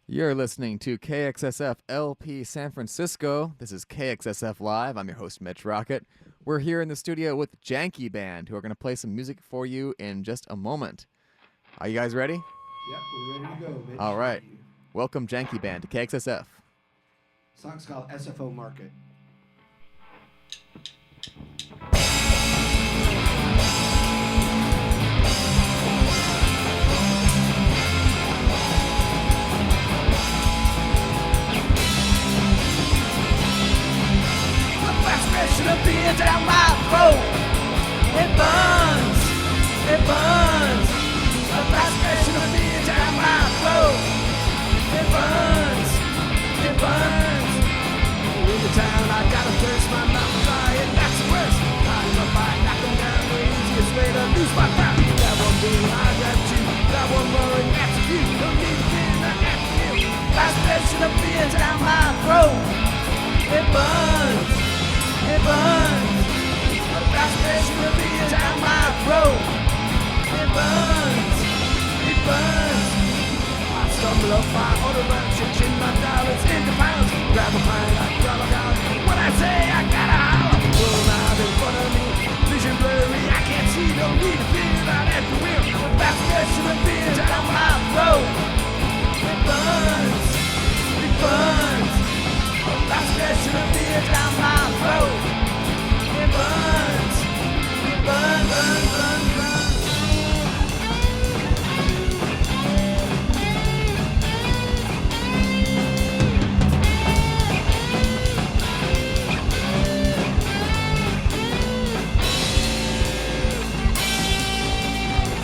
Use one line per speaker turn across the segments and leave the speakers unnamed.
You're listening to KXSF LP San Francisco. This is KXSF Live. I'm your host, Mitch Rocket. We're here in the studio with Janky Band, who are going to play some music for you in just a moment. Are you guys ready?
Yep, we're ready to go, Mitch.
All right. Welcome, Janky Band, to KXSF.
Song's called SFO Market.
Should have been down my throat. It burns, it burns. The fast should have been down my throat. It burns, it burns. In the town, I gotta thirst, my mouth dry, and that's the worst. I'm a fight, knock them down, the easiest way to lose my crown. That one being I got you, that one worrying after you. Don't need to get that after you. Fast should have been down my throat. It burns. It burns, the frustration will be down my throat. It burns, it burns. I stumble up my auto run, changing my dollars into pounds. Grab a pint, I grab a down. When I say I gotta holler, roll out in front of me. Vision blurry, I can't see, no need to feel out at the wheel. The frustration will be down my throat. It burns, it burns. That's that should be down my throat. It burns, it burns, burns, burns, burns.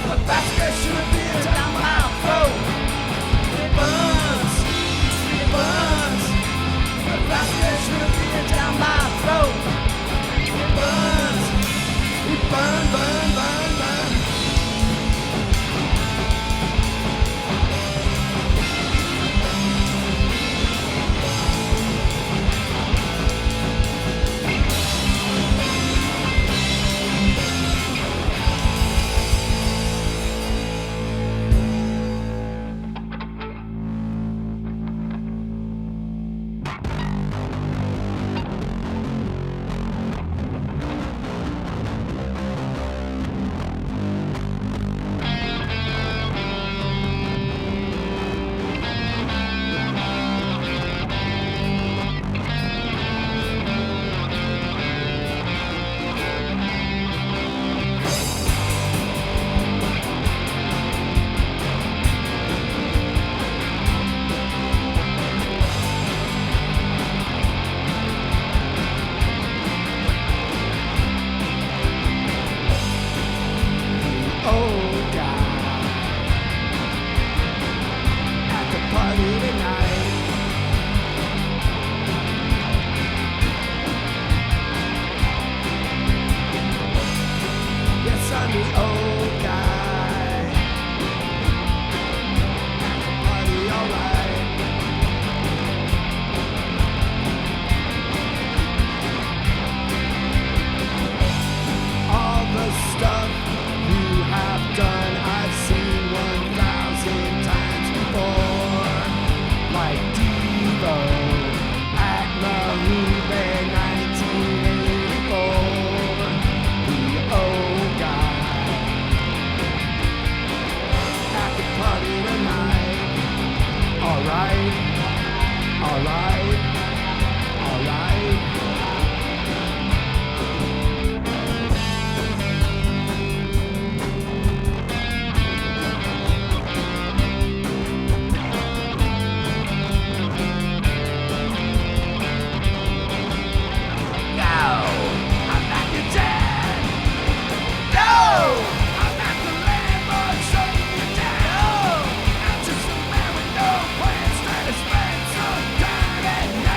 But that's that should be down my throat. It burns, it burns. That's that should be down my throat. It burns, it burn, burn, burn, burn. Just a man with no plans, trying to spend some time at night.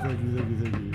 Thank you, thank you, thank you.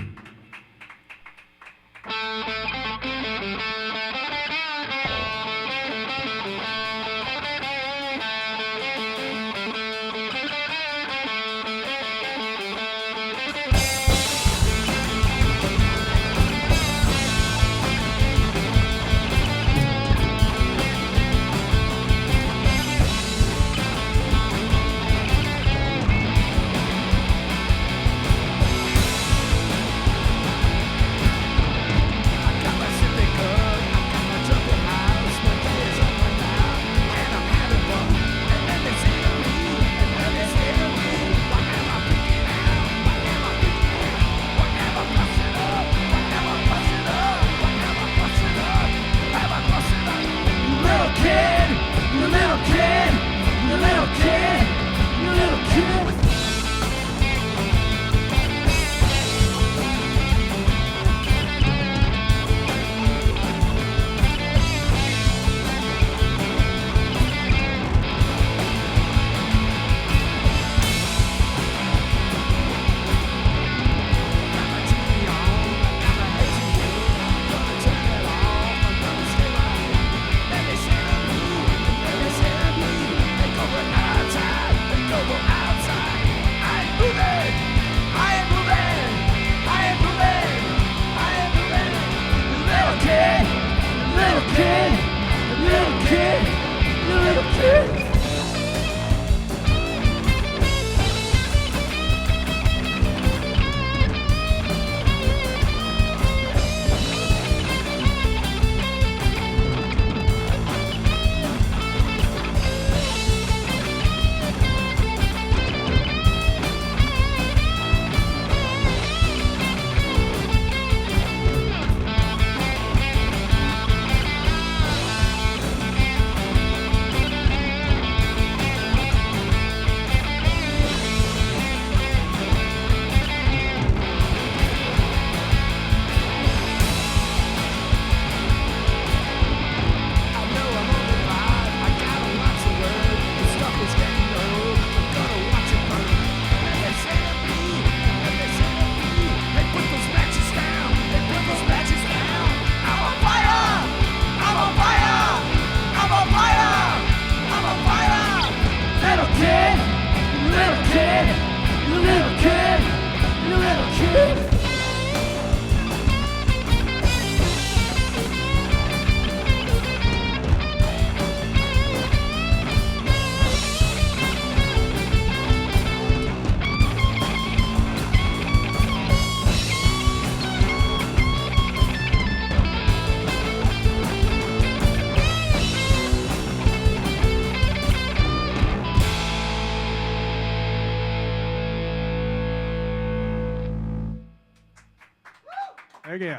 Thank you.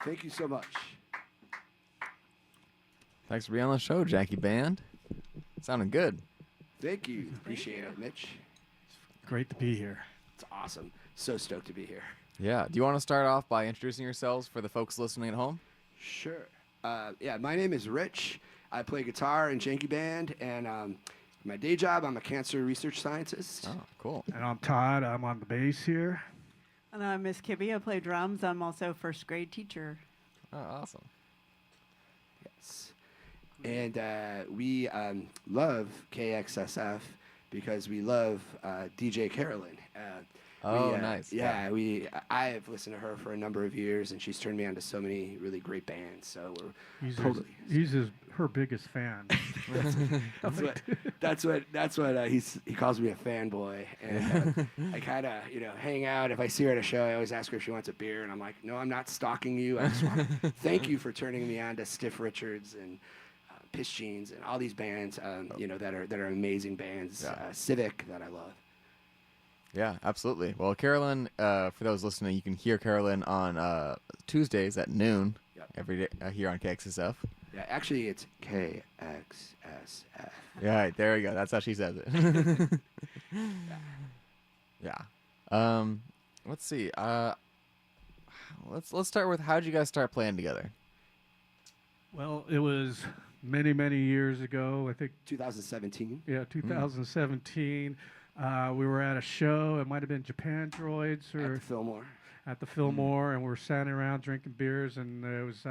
Thank you so much.
Thanks for being on the show, Janky Band. Sounding good.
Thank you. Appreciate it, Mitch.
Great to be here.
It's awesome. So stoked to be here.
Yeah. Do you want to start off by introducing yourselves for the folks listening at home?
Sure. Yeah, my name is Rich. I play guitar in Janky Band, and my day job, I'm a cancer research scientist.
Oh, cool.
And I'm Todd. I'm on the bass here.
And I'm Miss Kibby. I play drums. I'm also a first grade teacher.
Oh, awesome.
Yes. And we love KXSF because we love DJ Carolyn.
Nice.
Yeah, I have listened to her for a number of years, and she's turned me on to so many really great bands. So we're
He's her biggest fan.
that's what he calls me, a fanboy. And I kind of hang out. If I see her at a show, I always ask her if she wants a beer, and I'm like, no, I'm not stalking you. I just want to thank you for turning me on to Stiff Richards and Piss Jeans and all these bands, that are amazing bands.
Yeah.
Civic, that I love.
Yeah, absolutely. Well, Carolyn, for those listening, you can hear Carolyn on Tuesdays at noon every day here on KXSF.
Yeah, actually, it's KXSF.
Yeah, right, there we go. That's how she says it. Yeah. Let's see. Let's start with, how did you guys start playing together?
Well, it was many, many years ago. I think
2017.
Yeah, 2017. We were at a show. It might have been Japan Droids
At
or
the Fillmore.
at the Fillmore, and we were standing around drinking beers, and there was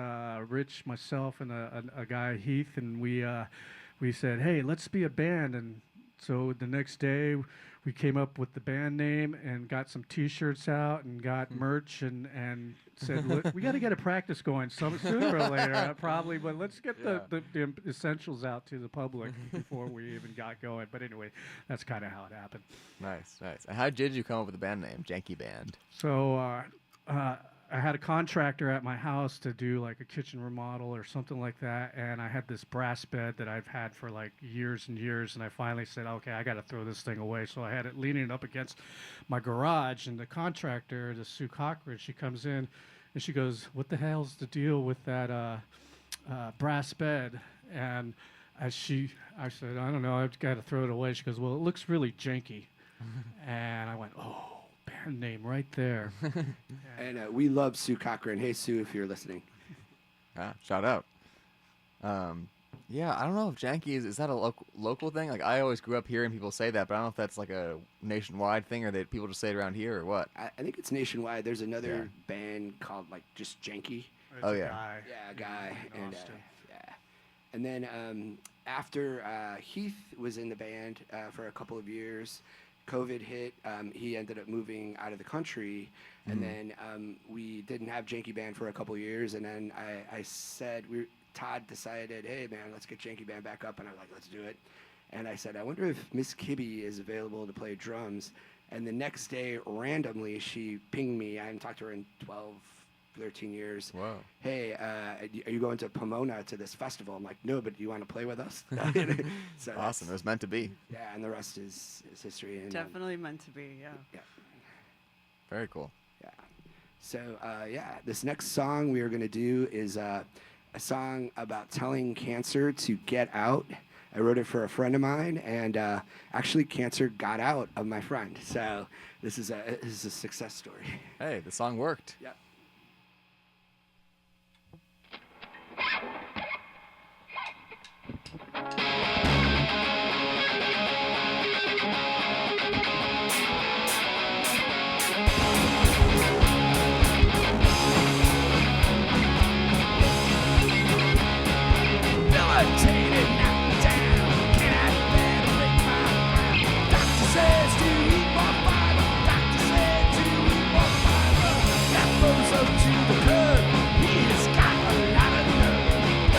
Rich, myself, and a guy, Heath, and we said, hey, let's be a band. And so the next day we came up with the band name and got some T-shirts out and got merch and said, look, we got to get a practice going sooner or later, probably, but let's get the essentials out to the public before we even got going. But anyway, that's kind of how it happened.
Nice. And how did you come up with the band name, Janky Band?
So I had a contractor at my house to do like a kitchen remodel or something like that, and I had this brass bed that I've had for like years and years, and I finally said, okay, I got to throw this thing away. So I had it leaning up against my garage, and the contractor, the Sue Cochran, she comes in and she goes, what the hell's the deal with that brass bed? And I said, I don't know, I've got to throw it away. She goes, well, it looks really janky. And I went, oh, band name right there.
And we love Sue Cochran. Hey, Sue, if you're listening.
Shout out. Yeah, I don't know if Janky is that a local thing? Like, I always grew up hearing people say that, but I don't know if that's like a nationwide thing or that people just say it around here or what.
I think it's nationwide. There's another band called like just Janky.
Oh, yeah.
Yeah, a guy.
In
And
Austin.
yeah. And then after Heath was in the band for a couple of years, COVID hit. He ended up moving out of the country, and then we didn't have Janky Band for a couple of years. And then I said, Todd decided, hey man, let's get Janky Band back up, and I was like, let's do it. And I said, I wonder if Miss Kibbe is available to play drums. And the next day, randomly, she pinged me. I hadn't talked to her in 12, 13 years.
Whoa.
Hey, are you going to Pomona to this festival? I'm like, no, but do you want to play with us? So
Awesome. It was meant to be.
yeah, and the rest is history. And,
Definitely meant to be, yeah.
yeah,
Very cool.
yeah. So, this next song we are going to do is a song about telling cancer to get out. I wrote it for a friend of mine, and actually cancer got out of my friend. So this is a success story.
Hey, the song worked.
Yeah.
Debilitated, knocked down, can't bear to break my ground. Doctor says to eat more fiber. Doctor said to eat more fiber. That bozo to the curb. He has got a lot of nerve.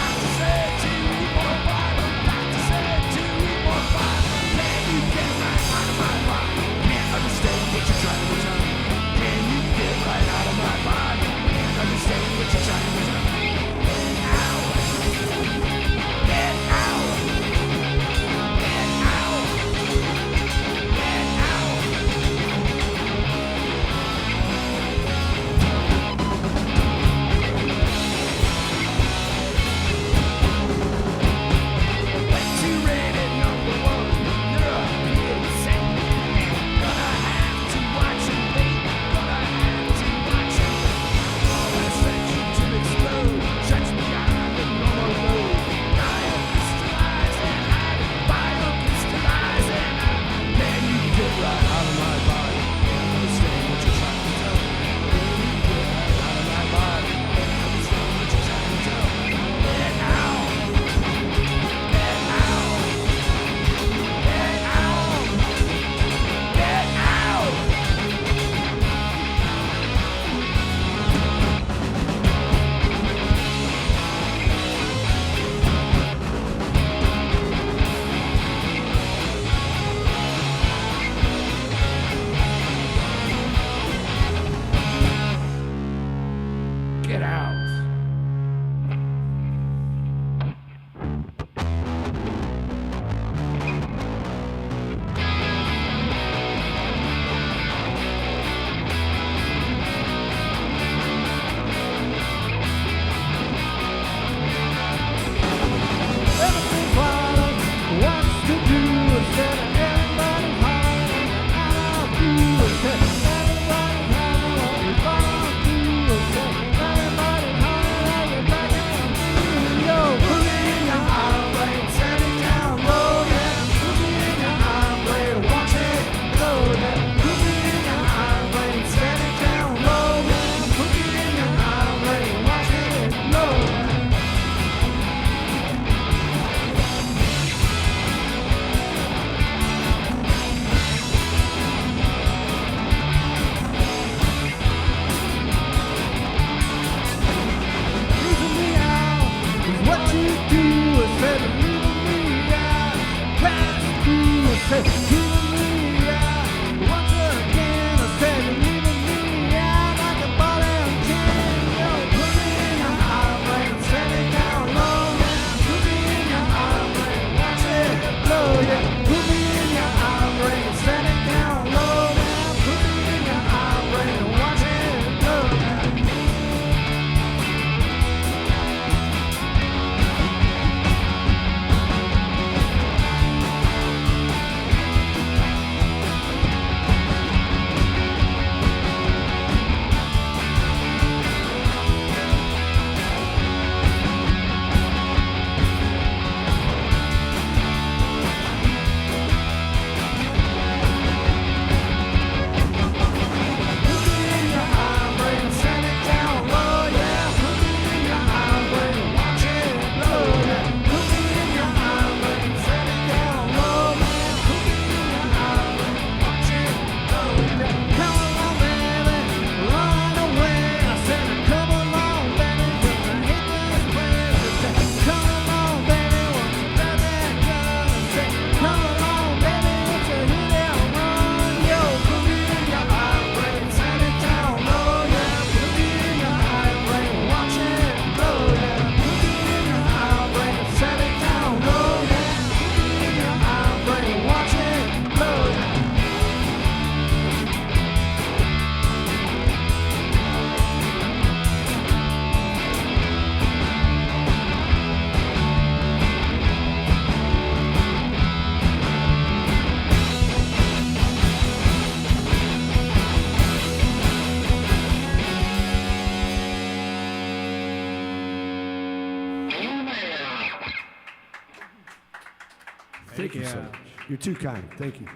Thank you so much. You're too kind. Thank you.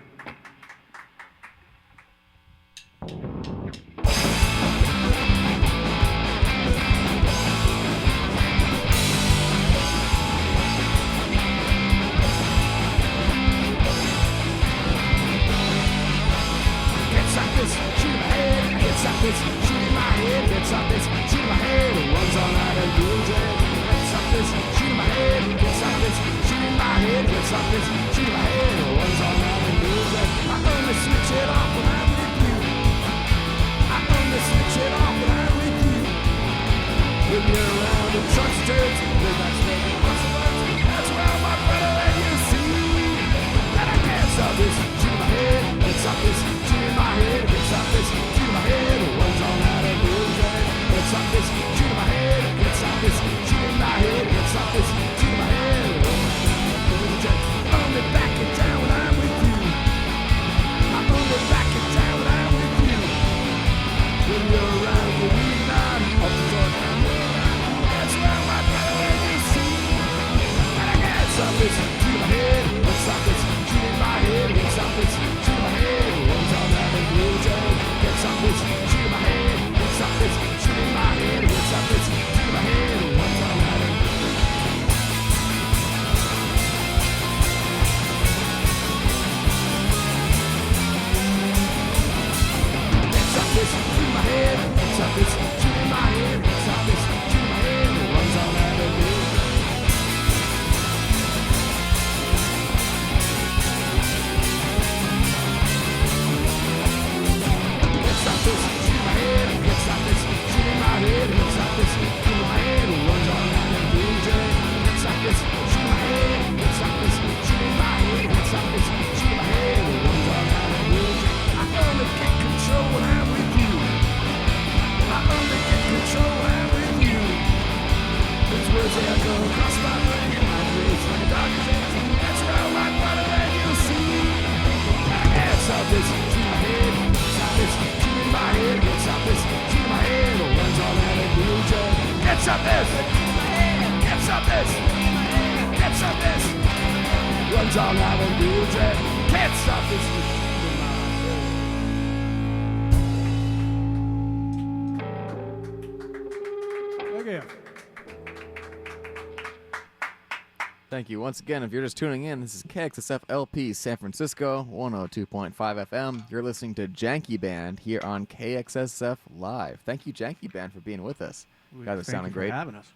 Thank you. Once again, if you're just tuning in, this is KXSF LP San Francisco, 102.5 FM. You're listening to Janky Band here on KXSF Live. Thank you, Janky Band, for being with us. You guys are sounding great.
For having us.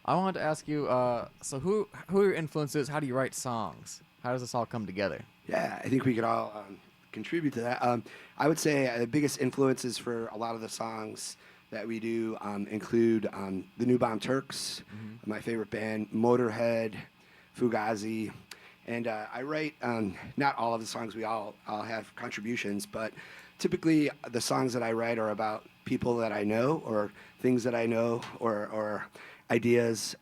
I wanted to ask you, so who are your influences? How do you write songs? How does this all come together?
Yeah, I think we could all contribute to that. I would say the biggest influences for a lot of the songs that we do include the New Bomb Turks, my favorite band, Motorhead, Fugazi, and I write not all of the songs. We all have contributions, but typically the songs that I write are about people that I know or things that I know or ideas.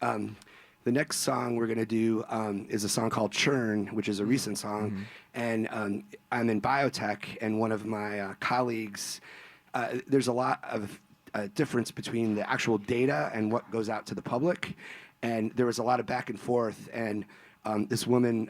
The next song we're going to do is a song called Churn, which is a recent song. And I'm in biotech, and one of my colleagues, there's a lot of difference between the actual data and what goes out to the public. And there was a lot of back and forth. And this woman,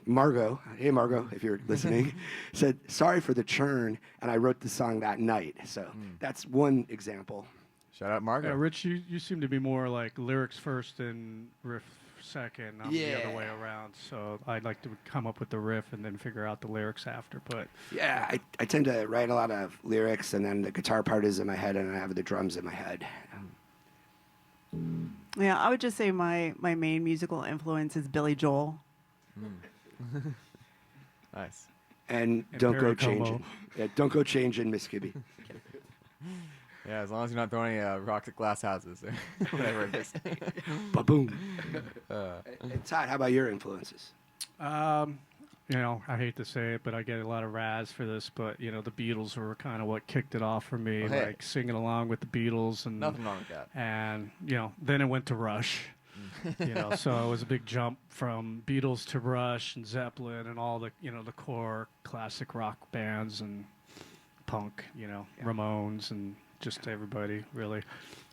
Margot, hey Margot, if you're listening, said, sorry for the churn. And I wrote the song that night. So that's one example.
Shout out Margaret.
Yeah, Rich, you seem to be more like lyrics first and riff second. I'm the other way around. So I'd like to come up with the riff and then figure out the lyrics after. But
yeah, I tend to write a lot of lyrics, and then the guitar part is in my head, and I have the drums in my head.
Yeah, I would just say my main musical influence is Billy Joel.
Nice.
And
And
don't go
Perry Como.
changing. Yeah, don't go changing, Miss Gibby.
Yeah, as long as you're not throwing any rocks at glass houses or whatever it is.
Ba-boom. And Todd, how about your influences?
You know, I hate to say it, but I get a lot of razz for this. But you know, the Beatles were kind of what kicked it off for me,
Well, hey.
like singing along with the Beatles and
Nothing wrong with that.
And you know, then it went to Rush. You know, so it was a big jump from Beatles to Rush and Zeppelin and all the the core classic rock bands and punk. You know, Ramones and just everybody really.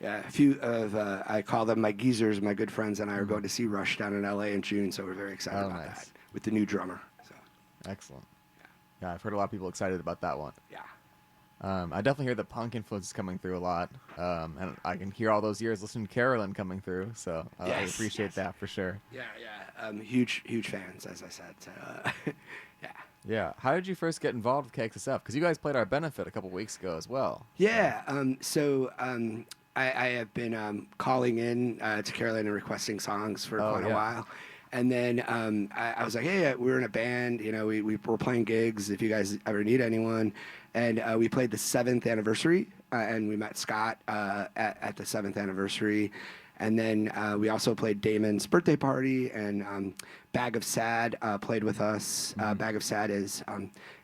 Yeah, a few of, I call them my geezers, my good friends, and I are going to see Rush down in L.A. in June, so we're very excited about
nice.
that with the new drummer. So,
Excellent. Yeah, I've heard a lot of people excited about that one.
yeah.
I definitely hear the punk influence coming through a lot, and I can hear all those years listening to Carolyn coming through, so I
Yes,
appreciate
yes.
that for sure.
Yeah. Huge fans, as I said. So, yeah.
Yeah. How did you first get involved with KXSF? Because you guys played our benefit a couple weeks ago as well.
Yeah. I have been calling in to Carolyn and requesting songs for quite a while. And then I was like, hey, we're in a band. You know, we're playing gigs if you guys ever need anyone. And we played the 7th anniversary, and we met Scott at the 7th anniversary. And then we also played Damon's birthday party, and Bag of Sad played with us. Bag of Sad is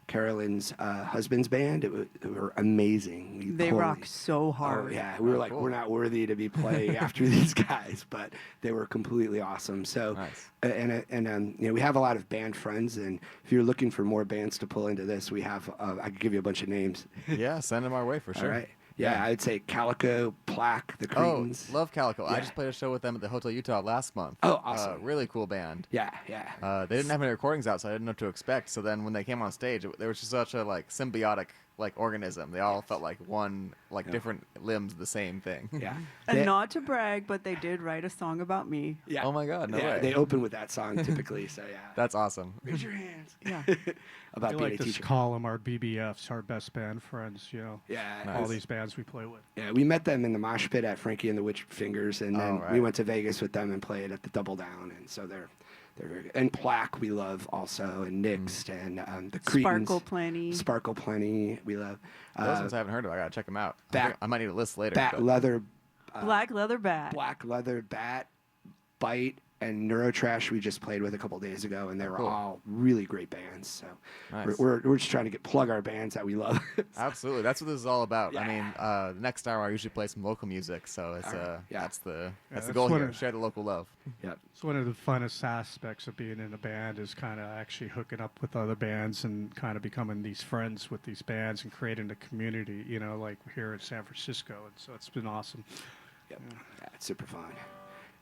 Carolyn's husband's band. They were amazing.
They rock so
Oh,
hard.
yeah, we were like,
cool.
we're not worthy to be playing after these guys, but they were completely awesome. So,
Nice.
you know, we have a lot of band friends, and if you're looking for more bands to pull into this, we have. I could give you a bunch of names.
Yeah, send them our way for sure.
All right. Yeah, I'd say Calico, Plaque, the Cretans.
Oh, love Calico. I
Yeah.
just played a show with them at the Hotel Utah last month.
Oh, awesome.
Really cool band.
Yeah.
They didn't have any recordings out, so I didn't know what to expect. So then when they came on stage, they were just such a symbiotic organism. They all felt like one, different limbs of the same thing.
Yeah.
And
They-
not to brag, but they did write a song about me.
Yeah.
Oh my God, no way.
They open with that song typically, so yeah.
That's awesome.
Raise your hands.
Yeah.
About
I
being
like
a
to
teacher.
call them our BBFs, our best band friends. You know,
Yeah.
Nice.
all these bands we play with.
Yeah, we met them in the mosh pit at Frankie and the Witch Fingers, and then
right.
we went to Vegas with them and played at the Double Down, and so they're very good. And Plaque we love also, and Nixed, and the Cretans.
Sparkle Plenty.
Sparkle Plenty we love.
Those ones I haven't heard of. I gotta check them out. I might need a list later.
Bat
but-
Leather,
Black Leather Bat.
Black Leather Bat, Bite, and Neurotrash we just played with a couple days ago, and they were
Cool.
all really great bands. So
Nice.
we're just trying to plug our bands that we love.
Absolutely, that's what this is all about. I
Yeah.
mean, the next hour I usually play some local music, so it's
Yeah.
that's the
that's
goal
what
here.
it-
Share the local love.
Yep.
It's one of the funnest aspects of being in a band is kind of actually hooking up with other bands and kind of becoming these friends with these bands and creating a community, you know, like here in San Francisco. And so it's been awesome.
Yep. Yeah, it's super fun.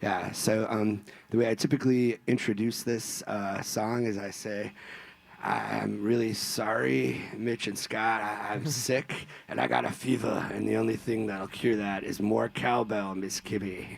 Yeah, so the way I typically introduce this song is I say, I'm really sorry, Mitch and Scott. I'm sick, and I got a fever, and the only thing that'll cure that is more cowbell, Miss Kibby.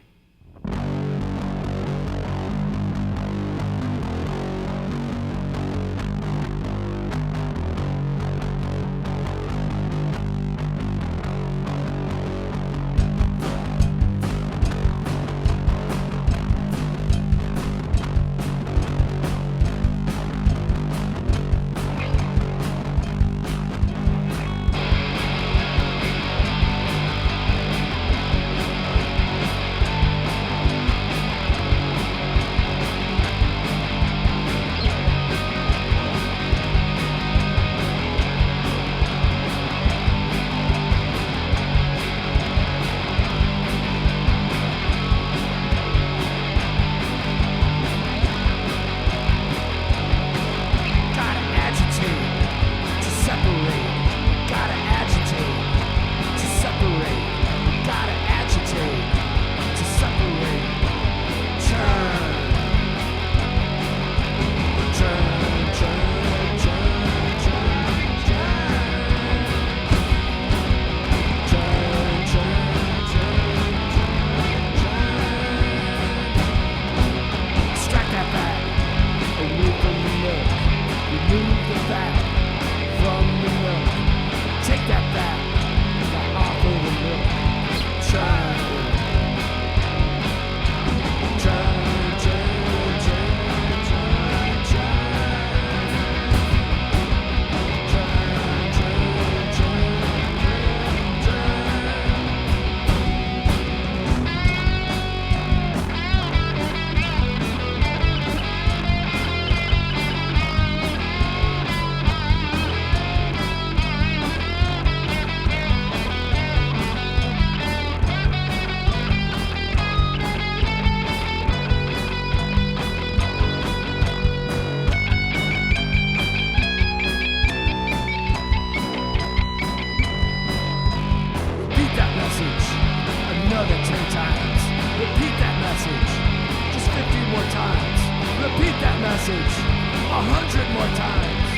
100 more times.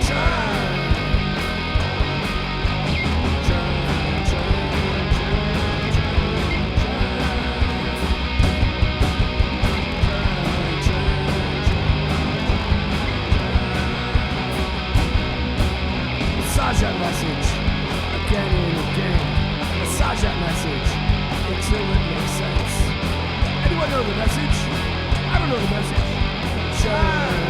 Churn. Massage that message again and again. Massage that message until it makes sense. Anyone know the message? I don't know the message. Churn.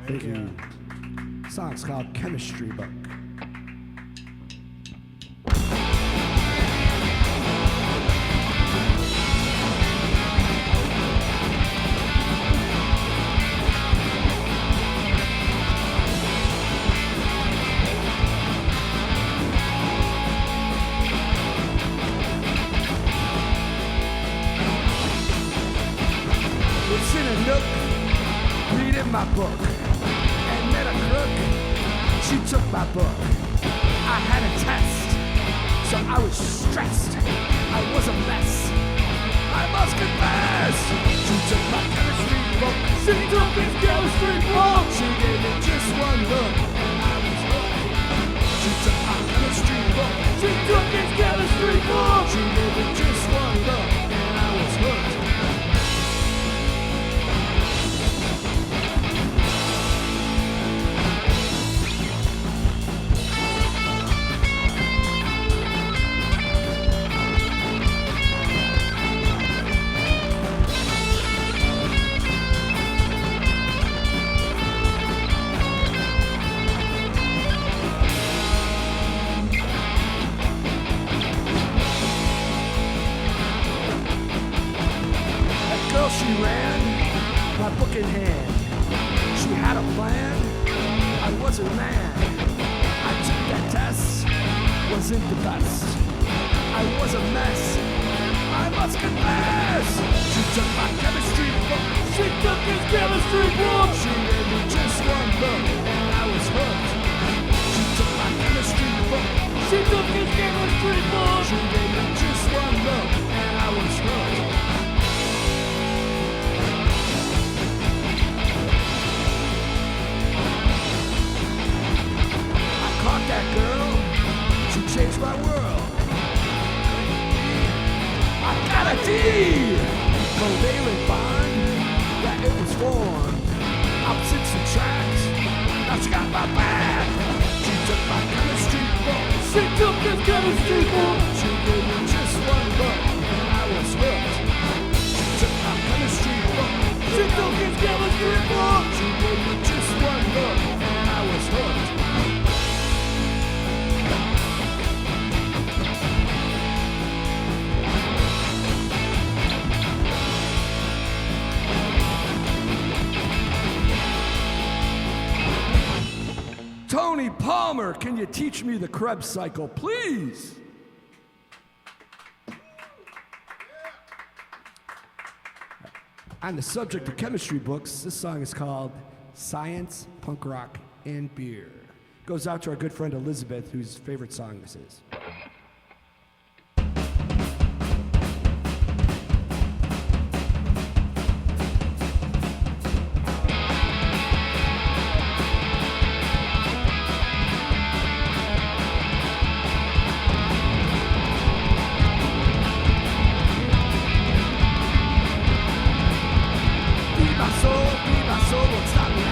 Thank you. Song's called Chemistry Book. It's in a nook, reading my book. She took my book. I had a test, so I was stressed. I was a mess. I must confess. She took my chemistry book. She took his chemistry book. She gave me just one look, and I was hooked. She took my chemistry book. She took his chemistry book. She gave me just one look, and I was hooked. She ran, my book in hand. She had a plan, I was her man. I took that test, wasn't the best. I was a mess, I must confess. She took my chemistry book. She took his chemistry book. She gave me just one look, and I was hooked. She took my chemistry book. She took his chemistry book. She gave me just one look, and I was hooked. That girl, she changed my world. I got a D, covalent bond, yeah, it was formed. Opposites attract, now she got my back. She took my chemistry book. She took his chemistry book. She gave me just one look, and I was hooked. She took my chemistry book. She took his chemistry book. She gave me just one look, and I was hooked. Tony Palmer, can you teach me the Krebs cycle, please? On the subject of chemistry books, this song is called Science, Punk Rock, and Beer. Goes out to our good friend Elizabeth, whose favorite song this is. Be my soul, won't stop me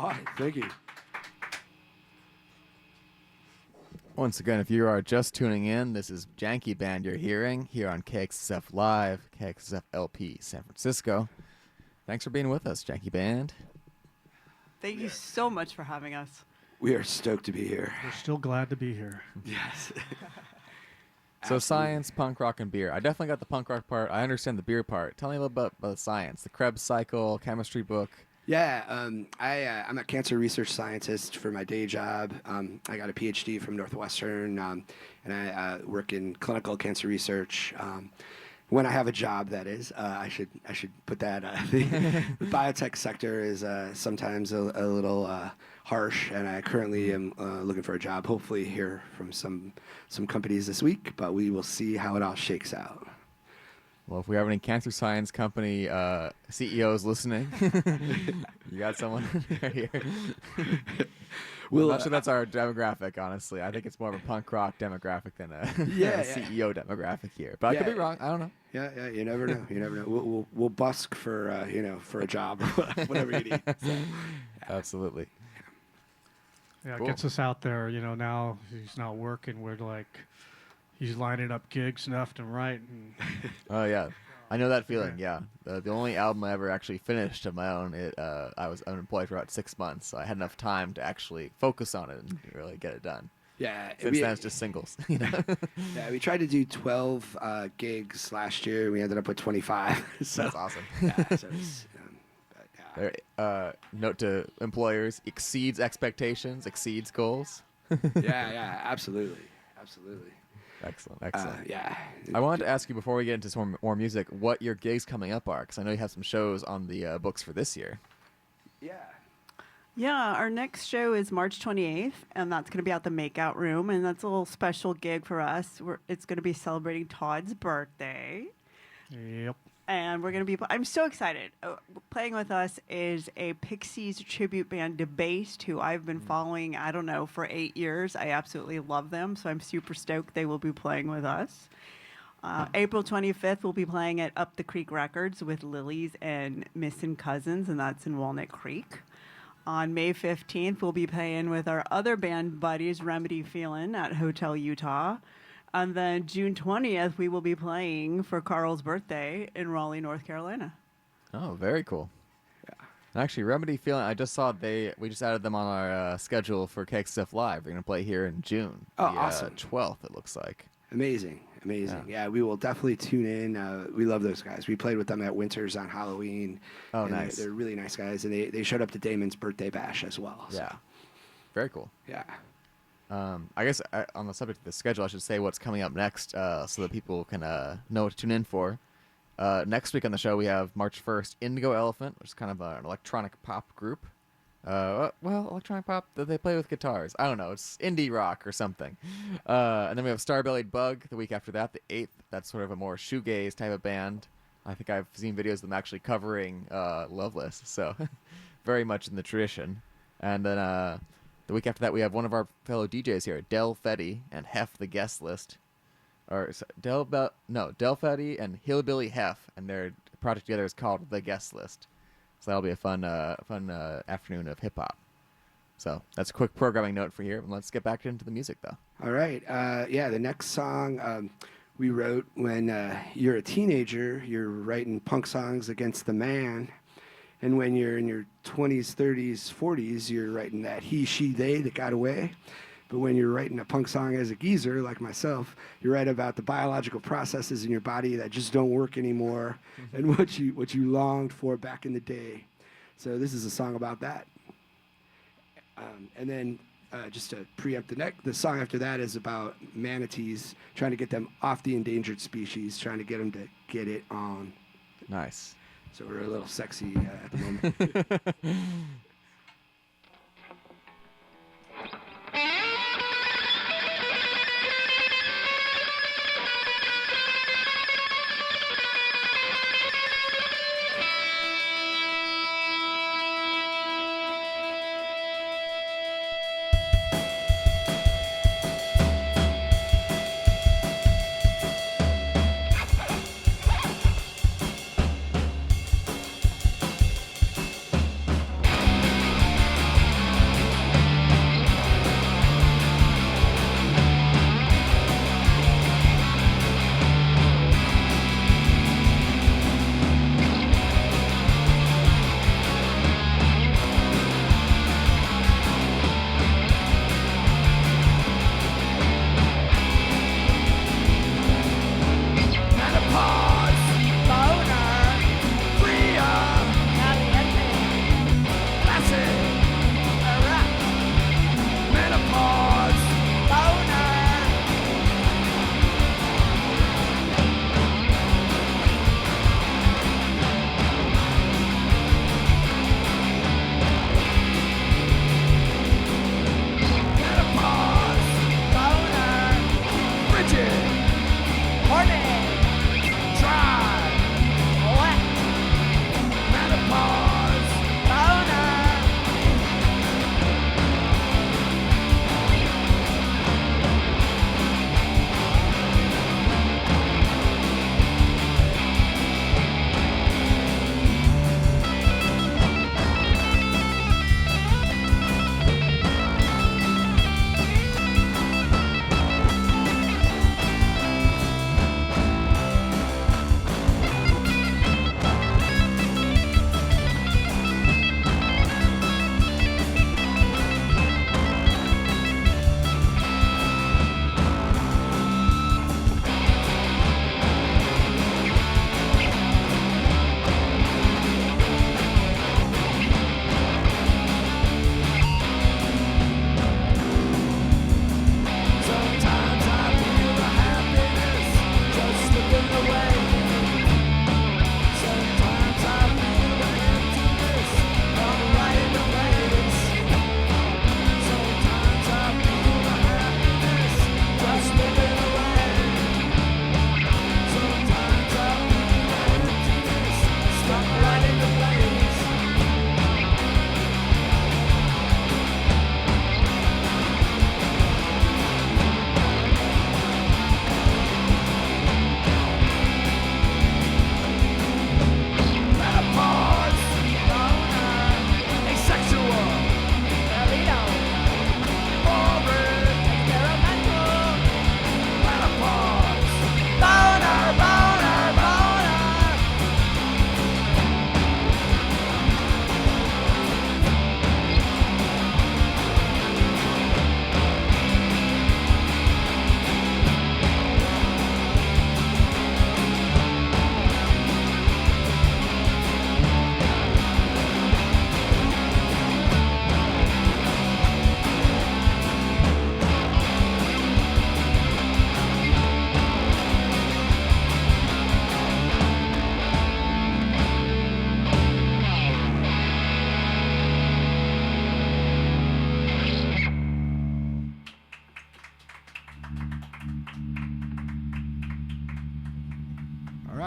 Oh, thank you.
Once again, if you are just tuning in, this is Janky Band you're hearing here on KXSF Live, KXSF LP San Francisco. Thanks for being with us, Janky Band.
Thank you so much for having us.
We are stoked to be here.
We're still glad to be here.
Yes.
So science, punk rock, and beer. I definitely got the punk rock part. I understand the beer part. Tell me a little bit about the science, the Krebs cycle, chemistry book.
Yeah, I'm a cancer research scientist for my day job. I got a PhD from Northwestern, and I work in clinical cancer research. When I have a job, that is, I should put that. The biotech sector is sometimes a little harsh, and I currently am looking for a job. Hopefully, hear from some companies this week, but we will see how it all shakes out.
Well, if we have any cancer science company CEOs listening, you got someone right here. I'm not sure that's our demographic, honestly. I think it's more of a punk rock demographic than a CEO demographic here. But I could be wrong. I don't know.
Yeah, you never know. You never know. We'll busk for for a job, whatever you need. So,
Absolutely.
Yeah,
Cool.
it gets us out there. Now he's not working. We're like, he's lining up gigs left and right. And
Oh, yeah. I know that feeling, yeah. The only album I ever actually finished of my own, I was unemployed for about 6 months, so I had enough time to actually focus on it and really get it done.
yeah,
Since then, it's just singles. You know?
yeah, we tried to do 12 gigs last year. We ended up with 25. So
That's awesome.
yeah, so it's, but, yeah.
Note to employers, exceeds expectations, exceeds goals.
yeah, absolutely.
Excellent.
Yeah.
I wanted to ask you before we get into some more music, what your gigs coming up are, because I know you have some shows on the books for this year.
Yeah.
Yeah, our next show is March 28th, and that's going to be at the Makeout Room, and that's a little special gig for us. It's going to be celebrating Todd's birthday.
yep.
And we're going to be, I'm so excited. Playing with us is a Pixies tribute band, Debased, who I've been following, I don't know, for 8 years. I absolutely love them, so I'm super stoked they will be playing with us. April 25th, we'll be playing at Up the Creek Records with Lilies and Missin' Cousins, and that's in Walnut Creek. On May 15th, we'll be playing with our other band buddies, Remedy Feelin' at Hotel Utah. And then June 20th, we will be playing for Carl's birthday in Raleigh, North Carolina.
Oh, very cool. Yeah. Actually, Remedy Feeling, I just saw we just added them on our schedule for KXSF Live. They're going to play here in June.
Oh,
the,
awesome.
12th, it looks like.
Amazing. Yeah, we will definitely tune in. We love those guys. We played with them at Winters on Halloween.
Oh,
and
nice.
They're really nice guys, and they showed up to Damon's birthday bash as well. So,
Yeah. Very cool.
Yeah.
I guess on the subject of the schedule, I should say what's coming up next so that people can know what to tune in for. Next week on the show, we have March 1st, Indigo Elephant, which is kind of an electronic pop group. Well, electronic pop that they play with guitars. I don't know. It's indie rock or something. And then we have Starbellied Bug the week after that, the 8th. That's sort of a more shoegaze type of band. I think I've seen videos of them actually covering Loveless, so very much in the tradition. And then the week after that, we have one of our fellow DJs here, Del Fetty and Hef the guest list. Del Fetty and Hillbilly Hef, and their project together is called The Guest List. So that'll be a fun afternoon of hip hop. So that's a quick programming note for here. Let's get back into the music, though.
All right. The next song we wrote when you're a teenager, you're writing punk songs against the man. And when you're in your 20s, 30s, 40s, you're writing that he, she, they that got away. But when you're writing a punk song as a geezer like myself, you write about the biological processes in your body that just don't work anymore and what you longed for back in the day. So this is a song about that. And then just to preempt the song after that is about manatees, trying to get them off the endangered species, trying to get them to get it on.
Nice.
So we're a little sexy at the moment.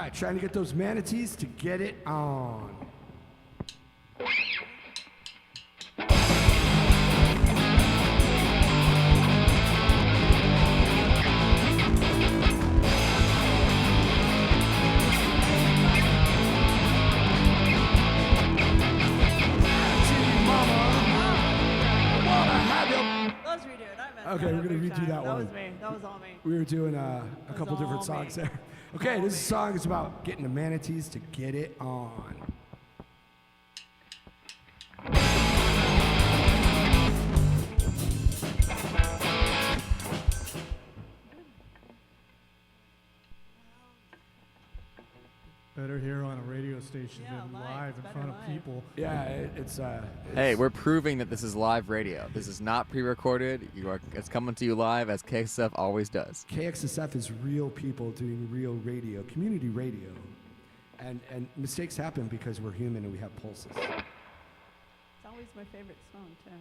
right, trying to get those manatees to get it on. Okay, we're gonna redo that one.
That was me. That was all me.
We were doing a couple different
all
songs
me.
there. Okay, this song is about getting the manatees to get it on.
Better here on a radio station
Yeah,
than
live.
live
It's
in front
better
of
live.
people.
Yeah, it's
Hey, we're proving that this is live radio. This is not pre-recorded. It's coming to you live as KXSF always does.
KXSF is real people doing real radio, community radio. And mistakes happen because we're human and we have pulses.
It's always my favorite song, too.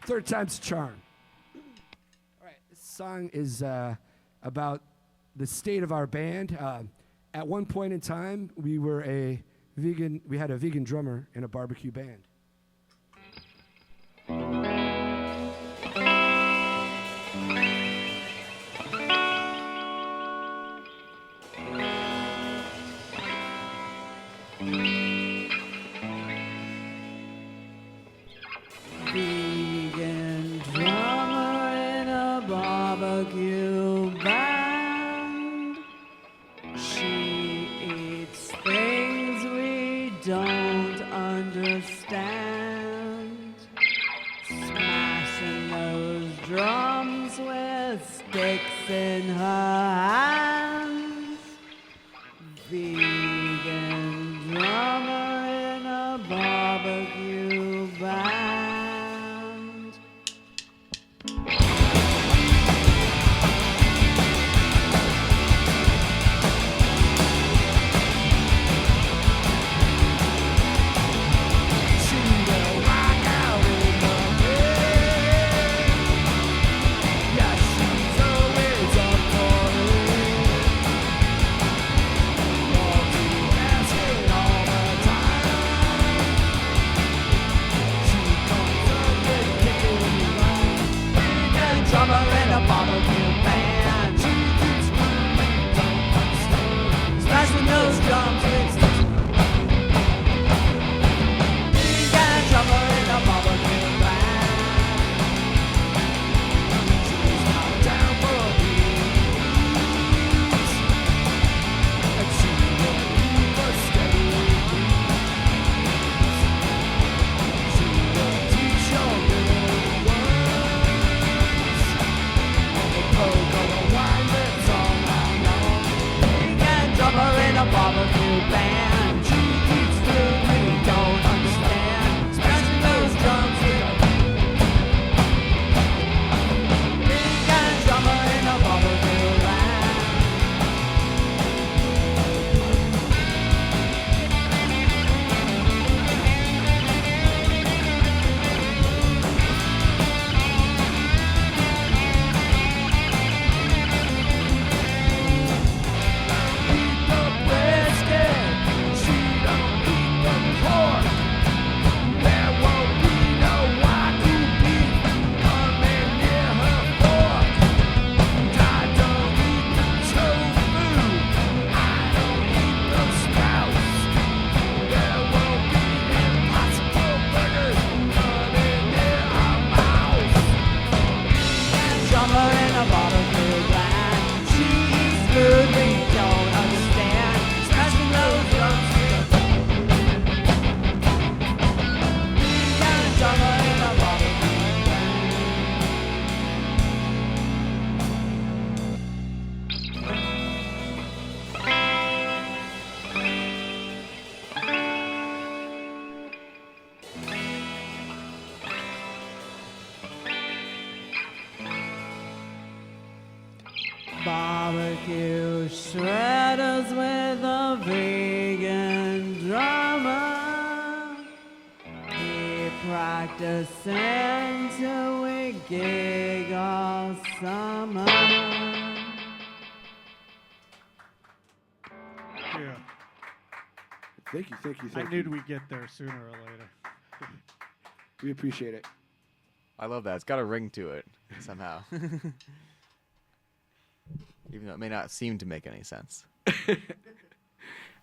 Third time's a charm. All right, this song is about the state of our band. At one point in time, we had a vegan drummer in a barbecue band.
Vegan drummer in a barbecue band. She eats things we don't understand. Smashing those drums with sticks in her hands. Vegan drummer in a barbecue band. barbecue shredders with a vegan drummer. Keep practicing till we gig all summer.
Yeah.
Thank you, thank you,
I
thank
knew
you.
we'd get there sooner or later.
We appreciate it.
I love that. It's got a ring to it somehow. Even though it may not seem to make any sense.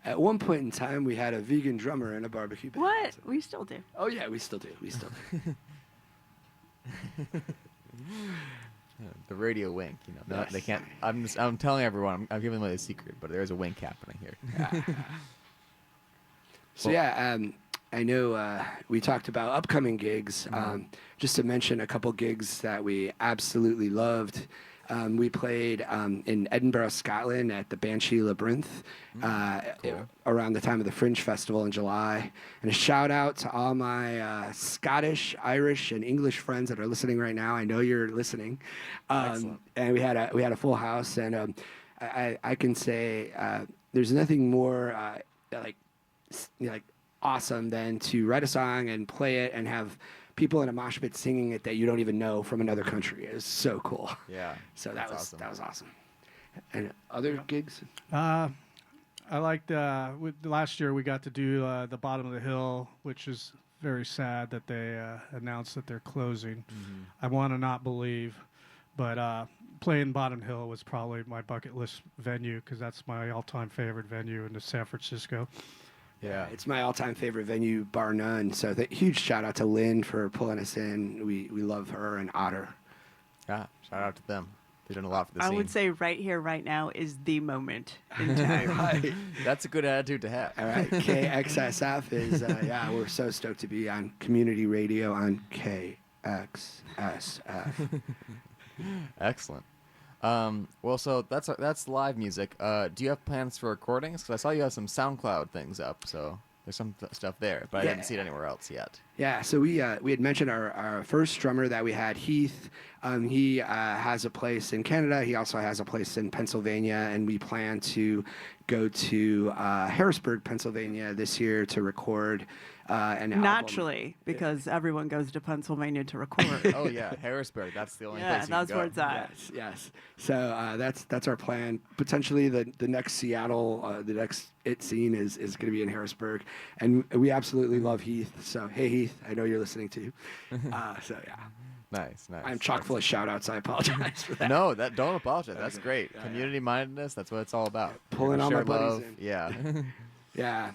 At one point in time, we had a vegan drummer in a barbecue band.
What? We still do.
Oh yeah, we still do. We still do.
The radio wink, you know.
Yes.
They can't. I'm telling everyone. I'm giving away a secret, but there's a wink happening here.
So yeah, I know we talked about upcoming gigs. Just to mention a couple gigs that we absolutely loved. We played in Edinburgh, Scotland at the Banshee Labyrinth
Cool.
around the time of the Fringe Festival in July. And a shout out to all my Scottish, Irish, and English friends that are listening right now. I know you're listening.
Excellent.
And we had a full house. And I can say there's nothing more like awesome than to write a song and play it and have people in a mosh pit singing it that you don't even know from another country. It was so cool.
Yeah.
So
that's
that was awesome. And other gigs?
I liked last year we got to do the Bottom of the Hill, which is very sad that they announced that they're closing. I want to not believe, but playing Bottom Hill was probably my bucket list venue because that's my all-time favorite venue in San Francisco.
Yeah.
It's my all-time favorite venue, bar none. So huge shout out to Lynn for pulling us in. We love her and Otter.
Yeah. Shout out to them. They've done a lot for the
I
scene.
would say right here, right now is the moment in time.
Right.
That's a good attitude to have.
All right. KXSF is, we're so stoked to be on community radio on KXSF.
Excellent. Well, so that's live music. Do you have plans for recordings? Because I saw you have some SoundCloud things up, so there's some stuff there, but I didn't see it anywhere else yet.
Yeah, so we had mentioned our first drummer that we had, Heath. He has a place in Canada. He also has a place in Pennsylvania, and we plan to go to Harrisburg, Pennsylvania this year to record an album.
Naturally, because everyone goes to Pennsylvania to record.
Oh yeah, Harrisburg. That's the only
Yeah,
place you
that's
can go.
where it's at.
Yes. So that's our plan. Potentially the next Seattle, the next IT scene is going to be in Harrisburg, and we absolutely love Heath. So hey Heath, I know you're listening too. So yeah,
Nice.
I'm chock full of shout outs. I apologize for that.
No, don't apologize. That's
Okay.
great.
Yeah,
Community mindedness. That's what it's all about.
Pulling all my
Share
buddies
love.
in.
Yeah.
Yeah.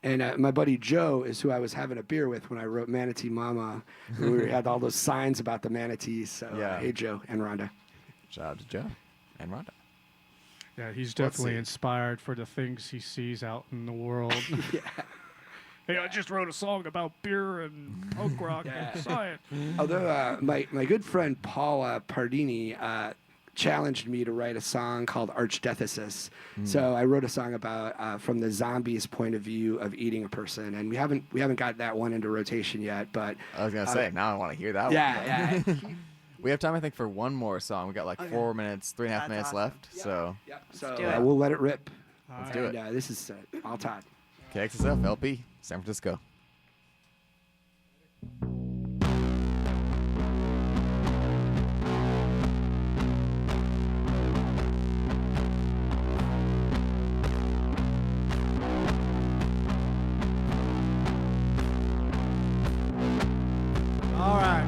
And my buddy Joe is who I was having a beer with when I wrote Manatee Mama. We had all those signs about the manatees. So
Yeah.
hey Joe and Rhonda.
Shout out to Joe and Rhonda.
Yeah, he's
Let's
definitely
see.
inspired for the things he sees out in the world.
Yeah.
Hey, I just wrote a song about beer and punk rock
Yeah.
and science.
Although my good friend Paul Pardini challenged me to write a song called Archdethesis. So I wrote a song about from the zombies' point of view of eating a person, and we haven't got that one into rotation yet. But
I was gonna say now I want to hear that
yeah,
one.
yeah.
We have time, I think, for one more song. We got like 4 minutes, 3.5
That's
minutes
awesome.
left. So
Yep. So
do it.
we'll let it rip.
let's do it.
And, this is all Todd.
KXSF LP, San Francisco.
All right.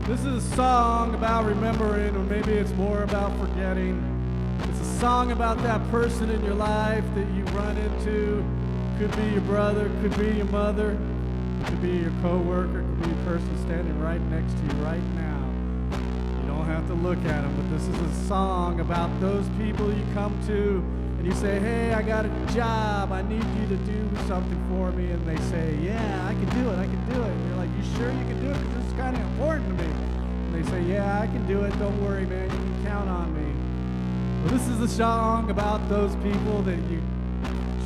This is a song about remembering, or maybe it's more about forgetting. It's a song about that person in your life that you run into. Could be your brother, could be your mother, could be your coworker, could be a person standing right next to you right now. You don't have to look at them, but this is a song about those people you come to and you say, hey, I got a job, I need you to do something for me. And they say, yeah, I can do it. And you're like, you sure you can do it? Because this is kind of important to me. And they say, yeah, I can do it. Don't worry, man. You can count on me. Well, this is a song about those people that you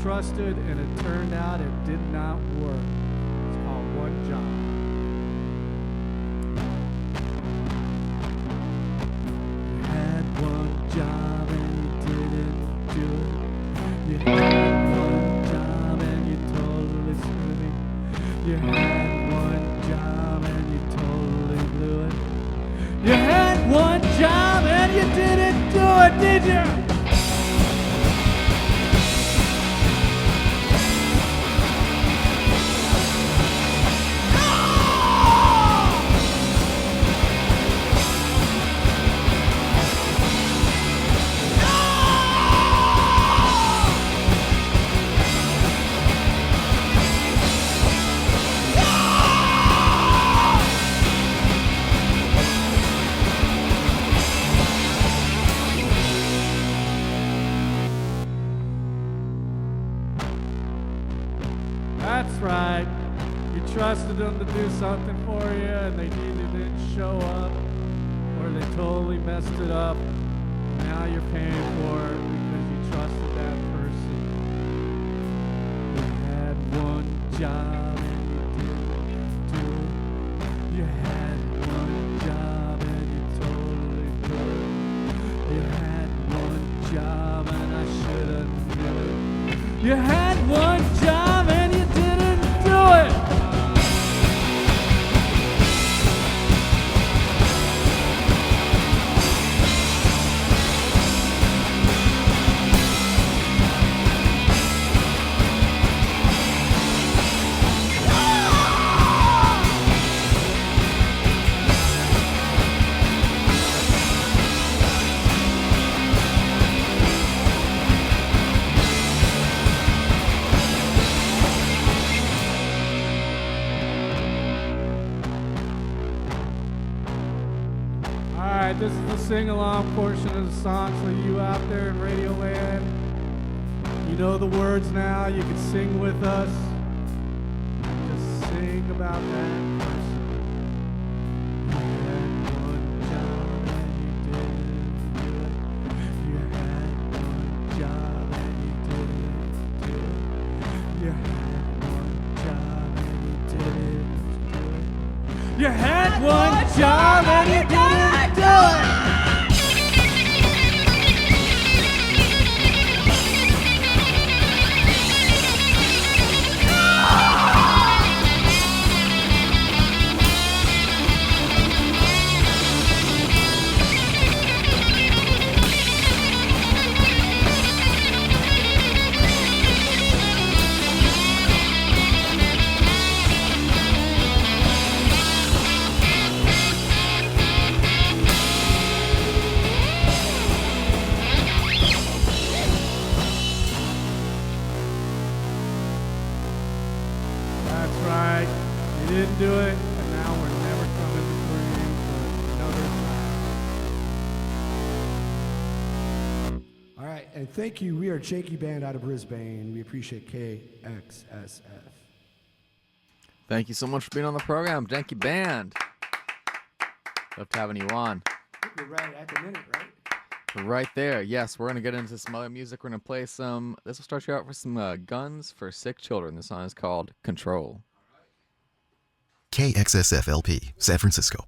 trusted and it turned out it did not work. It's called One Job. You had one job and You had one job and you didn't do it, did you? That's right. You trusted them to do something for you and they either didn't show up or they totally messed it up. Now you're paying for it because you trusted that person. You had one job and you didn't do it. You had one job and you totally blew it. You had one job and I should have knew it. You had one job and you didn't do it. This is the sing-along portion of the song, so you out there in Radio Land, you know the words now, you can sing with us. Just sing about that person. You had one job and you didn't do it. You had one job and you didn't do it. You had one job and you didn't do it. You had one job and you didn't do it. Do it, and now we're never coming before you for another time.
All right, and thank you. We are Janky Band out of Brisbane. We appreciate KXSF.
Thank you so much for being on the program, Janky Band. Love having you on.
We're right at the minute, right?
Right there. Yes, we're going to get into some other music. We're going to play some, this will start you out with some Guns for Sick Children. The song is called Control.
KXSF LP, San Francisco.